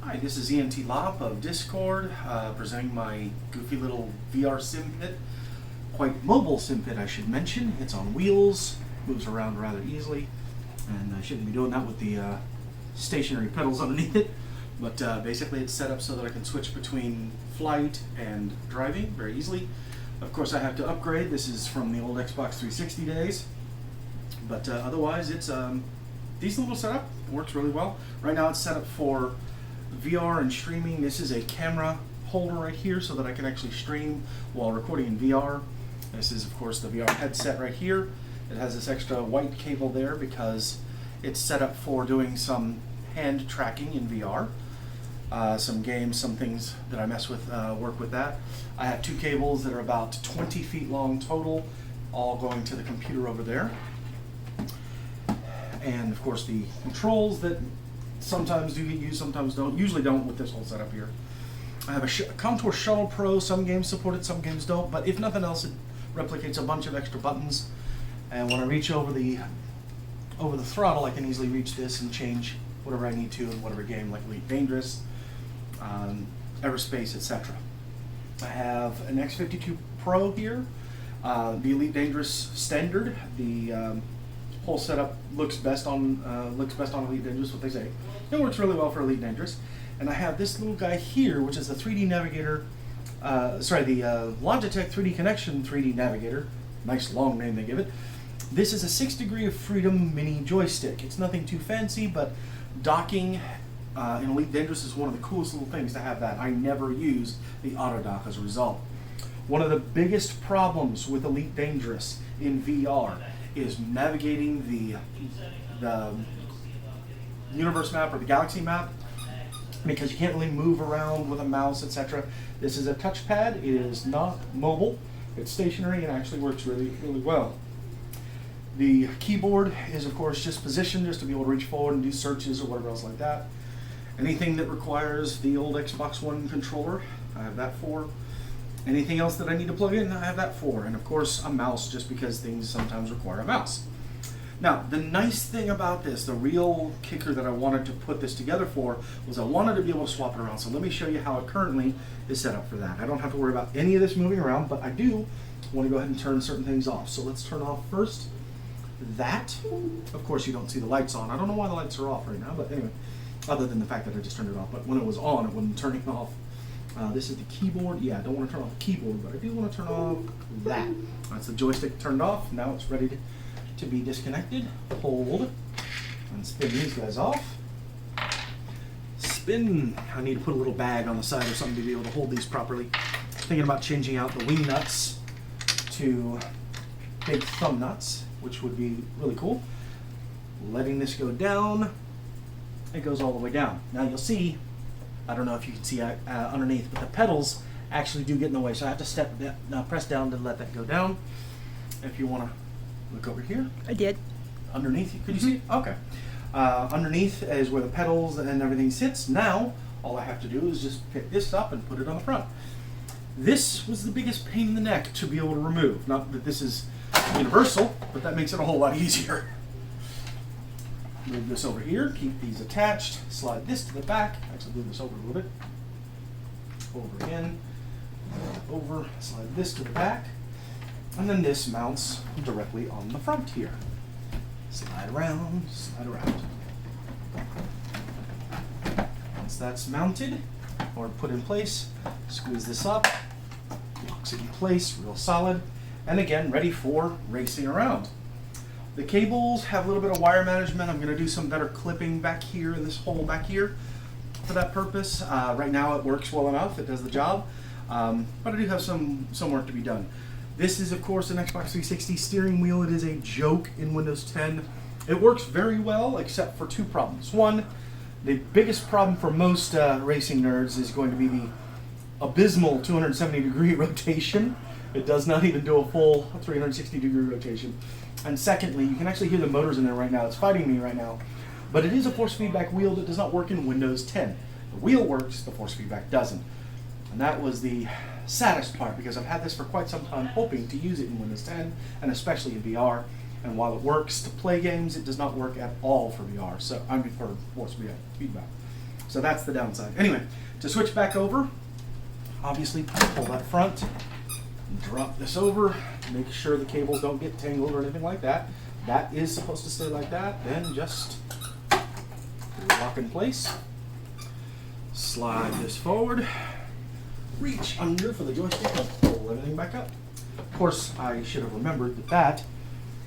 Hi, this is ENT Lop of Discord, presenting my goofy little VR Simpit. Quite mobile Simpit, I should mention. It's on wheels, moves around rather easily, and I shouldn't be doing that with the stationary pedals underneath it. But basically it's set up so that I can switch between flight and driving very easily. Of course I have to upgrade. This is from the old Xbox 360 days. But otherwise it's decent little setup. It works really well. Right now it's set up for VR and streaming. This is a camera holder right here so that I can actually stream while recording in VR. This is of course the VR headset right here. It has this extra white cable there because it's set up for doing some hand tracking in VR. Some games, some things that I mess with work with that. I have two cables that are about 20 feet long total, all going to the computer over there. And of course the controls that sometimes do get used, sometimes don't. Usually don't with this whole setup here. I have a Contour Shuttle Pro. Some games support it, some games don't. But if nothing else, it replicates a bunch of extra buttons. And when I reach over the throttle, I can easily reach this and change whatever I need to in whatever game, like Elite Dangerous, Everspace, etc. I have an X52 Pro here. The Elite Dangerous standard. The whole setup looks best on Elite Dangerous, what they say. It works really well for Elite Dangerous. And I have this little guy here, which is a 3D Navigator, the Logitech 3D Connection 3D Navigator. Nice long name they give it. This is a 6 Degree of Freedom mini joystick. It's nothing too fancy, but docking in Elite Dangerous is one of the coolest little things to have that. I never use the auto dock as a result. One of the biggest problems with Elite Dangerous in VR is navigating the universe map or the galaxy map, because you can't really move around with a mouse, etc. This is a touchpad. It is not mobile. It's stationary and actually works really, really well. The keyboard is of course just positioned just to be able to reach forward and do searches or whatever else like that. Anything that requires the old Xbox One controller, I have that for. Anything else that I need to plug in, I have that for. And of course a mouse, just because things sometimes require a mouse. Now, the nice thing about this, the real kicker that I wanted to put this together for, was I wanted to be able to swap it around. So let me show you how it currently is set up for that. I don't have to worry about any of this moving around, but I do want to go ahead and turn certain things off. So let's turn off first that. Of course you don't see the lights on. I don't know why the lights are off right now, but anyway, other than the fact that I just turned it off. But when it was on, it wasn't turning off. This is the keyboard. Yeah, I don't want to turn off the keyboard, but I do want to turn off that. That's the joystick turned off. Now it's ready to be disconnected. Hold and spin these guys off. Spin. I need to put a little bag on the side or something to be able to hold these properly. Thinking about changing out the wing nuts to big thumb nuts, which would be really cool. Letting this go down. It goes all the way down. Now you'll see, I don't know if you can see underneath, but the pedals actually do get in the way, so I have to press down to let that go down. If you want to look over here. I did. Underneath, could you see? Okay. Underneath is where the pedals and everything sits. Now, all I have to do is just pick this up and put it on the front. This was the biggest pain in the neck to be able to remove. Not that this is universal, but that makes it a whole lot easier. Move this over here, keep these attached, slide this to the back. Actually move this over a little bit. Over again, over, slide this to the back. And then this mounts directly on the front here. Slide around, slide around. Once that's mounted or put in place, squeeze this up, locks it in place, real solid, and again, ready for racing around. The cables have a little bit of wire management. I'm going to do some better clipping back here in this hole back here for that purpose. Right now it works well enough, it does the job, but I do have some work to be done. This is of course an Xbox 360 steering wheel. It is a joke in Windows 10. It works very well except for two problems. One, the biggest problem for most racing nerds is going to be the abysmal 270-degree rotation. It does not even do a full 360-degree rotation. And secondly, you can actually hear the motors in there right now. It's fighting me right now. But it is a force feedback wheel that does not work in Windows 10. The wheel works, the force feedback doesn't. And that was the saddest part, because I've had this for quite some time, hoping to use it in Windows 10, and especially in VR. And while it works to play games, it does not work at all for VR. So I mean for force feedback. So that's the downside. Anyway, to switch back over, obviously pull that front, drop this over, make sure the cables don't get tangled or anything like that. That is supposed to stay like that. Then just lock in place. Slide this forward, reach under for the joystick and pull everything back up. Of course, I should have remembered that that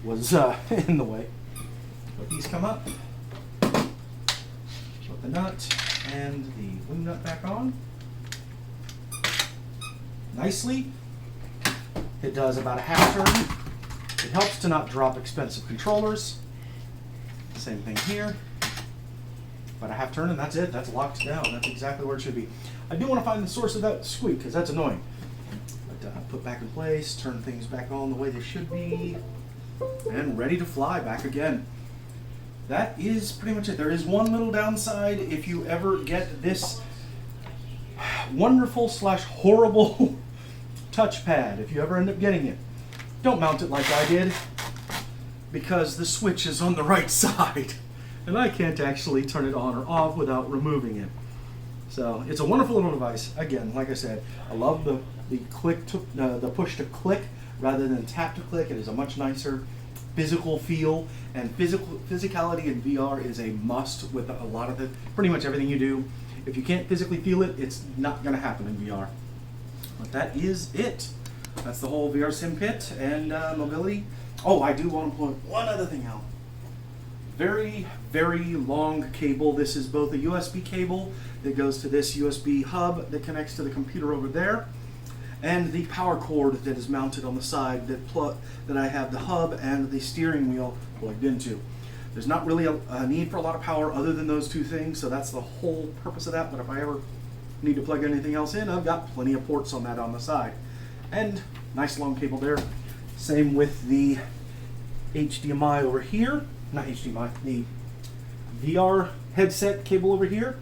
was in the way. But these come up, put the nut and the wing nut back on. Nicely. It does about a half turn. It helps to not drop expensive controllers. Same thing here. About a half turn and that's it. That's locked down. That's exactly where it should be. I do want to find the source of that squeak because that's annoying. But put back in place, turn things back on the way they should be, and ready to fly back again. That is pretty much it. There is one little downside if you ever get this wonderful / horrible touchpad. If you ever end up getting it, don't mount it like I did, because the switch is on the right side and I can't actually turn it on or off without removing it. So it's a wonderful little device. Again, like I said, I love the click to the push to click rather than tap to click. It is a much nicer physical feel, and physicality in VR is a must with a lot of pretty much everything you do. If you can't physically feel it, it's not going to happen in VR. But that is it. That's the whole VR Simpit and mobility. Oh, I do want to point one other thing out. Very, very long cable. This is both a USB cable that goes to this USB hub that connects to the computer over there, and the power cord that is mounted on the side that I have the hub and the steering wheel plugged into. There's not really a need for a lot of power other than those two things, so that's the whole purpose of that. But if I ever need to plug anything else in, I've got plenty of ports on that on the side. And nice long cable there. Same with the HDMI over here. Not HDMI, the VR headset cable over here.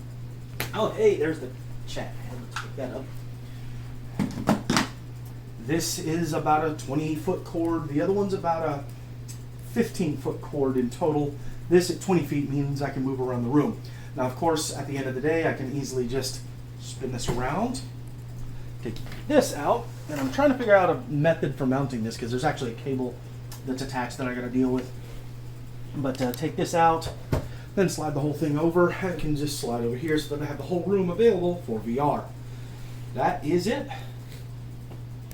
Oh, hey, there's the chat. Let's pick that up. This is about a 20-foot cord. The other one's about a 15-foot cord in total. This at 20 feet means I can move around the room. Now, of course, at the end of the day, I can easily just spin this around, take this out, and I'm trying to figure out a method for mounting this because there's actually a cable that's attached that I got to deal with. But take this out, then slide the whole thing over. I can just slide over here so that I have the whole room available for VR. That is it.